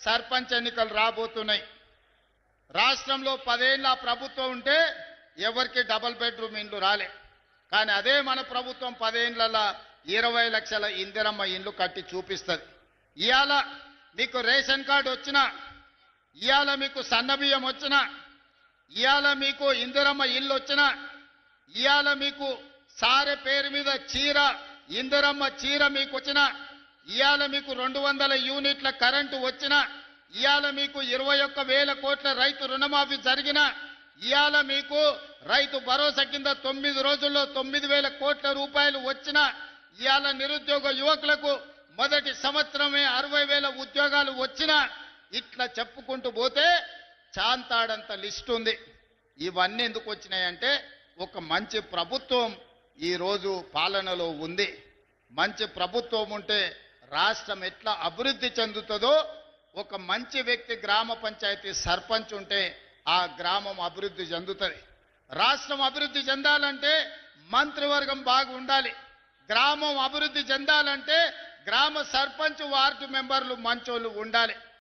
సర్పంచ్ ఎన్నికలు రాబోతున్నాయి. రాష్ట్రంలో 10 ఏళ్ల ప్రభుత్వం ఉంటే ఎవరికి డబుల్ బెడ్రూమ్ ఇండ్లు రాలే. కానీ అదే మన ప్రభుత్వం 10 ఏళ్లలో 20 లక్షల ఇందిరమ్మ ఇండ్లు కట్టి చూపిస్తుంది. ఇవాళ మీకు రేషన్ కార్డు వచ్చినా, ఇవాళ మీకు సన్నబియ్యం వచ్చినా, ఇవాళ మీకు ఇందిరమ్మ ఇల్లు వచ్చినా, ఇవాళ మీకు సారె పేరు మీద చీర ఇందిరమ్మ చీర మీకు వచ్చినా, ఇవాళ మీకు 200 యూనిట్ల కరెంటు వచ్చినా, ఇవాళ మీకు 21,000 కోట్ల రైతు రుణమాఫీ జరిగినా, ఇవాళ మీకు రైతు భరోసా కింద 9 రోజుల్లో 9,000 కోట్ల రూపాయలు వచ్చినా, ఇవాళ నిరుద్యోగ యువకులకు మొదటి సంవత్సరమే 60,000 ఉద్యోగాలు వచ్చినా, ఇట్లా చెప్పుకుంటూ పోతే చాంతాడంత లిస్ట్ ఉంది. ఇవన్నీ ఎందుకు వచ్చినాయంటే ఒక మంచి ప్రభుత్వం ఈరోజు పాలనలో ఉంది. మంచి ప్రభుత్వం ఉంటే రాష్ట్రం ఎట్లా అభివృద్ధి చెందుతుందో, ఒక మంచి వ్యక్తి గ్రామ పంచాయతీ సర్పంచ్ ఉంటే ఆ గ్రామం అభివృద్ధి చెందుతుంది. రాష్ట్రం అభివృద్ధి చెందాలంటే మంత్రివర్గం బాగా ఉండాలి. గ్రామం అభివృద్ధి చెందాలంటే గ్రామ సర్పంచ్ వార్డు మెంబర్లు మంచోళ్ళు ఉండాలి.